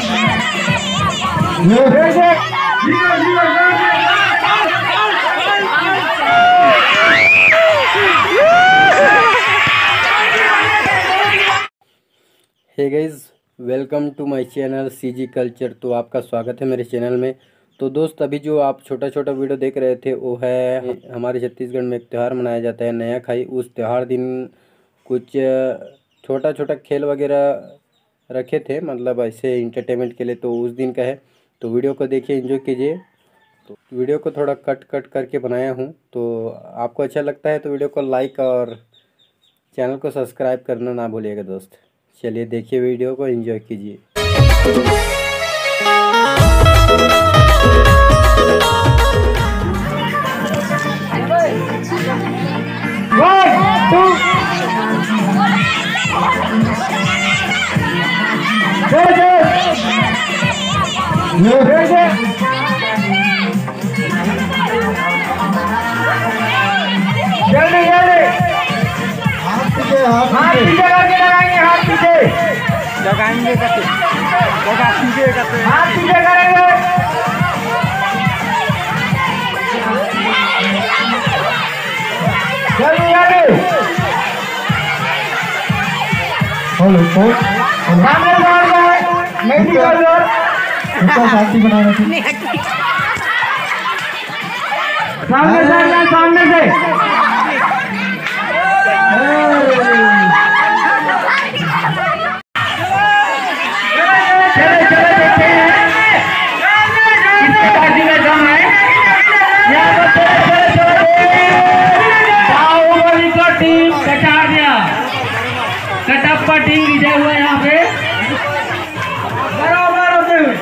Hey guys, welcome to my channel CG culture. तो आपका स्वागत है मेरे चैनल में। तो दोस्त, अभी जो आप छोटा छोटा वीडियो देख रहे थे वो है हमारे छत्तीसगढ़ में एक त्यौहार मनाया जाता है नया खाई। उस त्यौहार दिन कुछ छोटा छोटा खेल वगैरह रखे थे, मतलब ऐसे इंटरटेनमेंट के लिए। तो उस दिन का है, तो वीडियो को देखिए, एंजॉय कीजिए। तो वीडियो को थोड़ा कट करके बनाया हूँ, तो आपको अच्छा लगता है तो वीडियो को लाइक और चैनल को सब्सक्राइब करना ना भूलिएगा दोस्त। चलिए देखिए वीडियो को, एंजॉय कीजिए। हाथ पीछे करके लगाएंगे, हाथ पीछे लगाएंगे, हाथ पीछे करेंगे। जल्दी जल्दी सामने दौड़ जाए, मेहंदी का जोर शांति बना रखी। सामने से सामने से कटप्पा टीम विजय हुआ यहाँ पे बराबर होते हुए।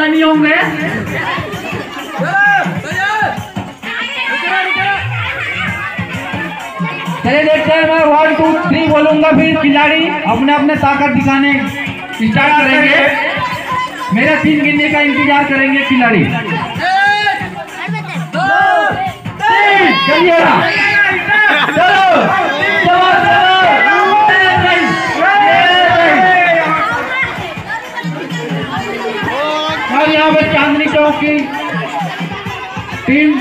नहीं होंगे। चलिए देखते हैं, मैं 1 2 3 बोलूंगा, फिर खिलाड़ी अपने अपने ताकत दिखाने स्टार्ट करेंगे। मेरे 3 गिनने का इंतजार करेंगे खिलाड़ी। 1 2 3 चलिए यहाँ पे चांदनी चौक की टीम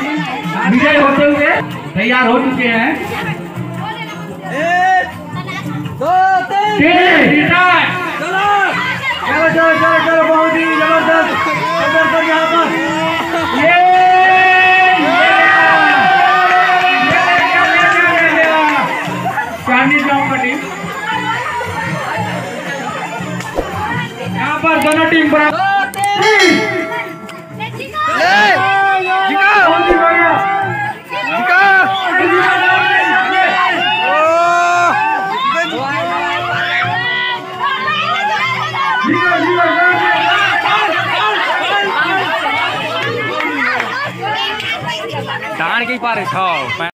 विजय होते हुए तैयार हो चुके हैं। 1 2 3 चलो बहुत ही जबरदस्त यहाँ पर चांदनी चौक का टीम यहाँ पर दोनों टीम बराबर। डांड के पारे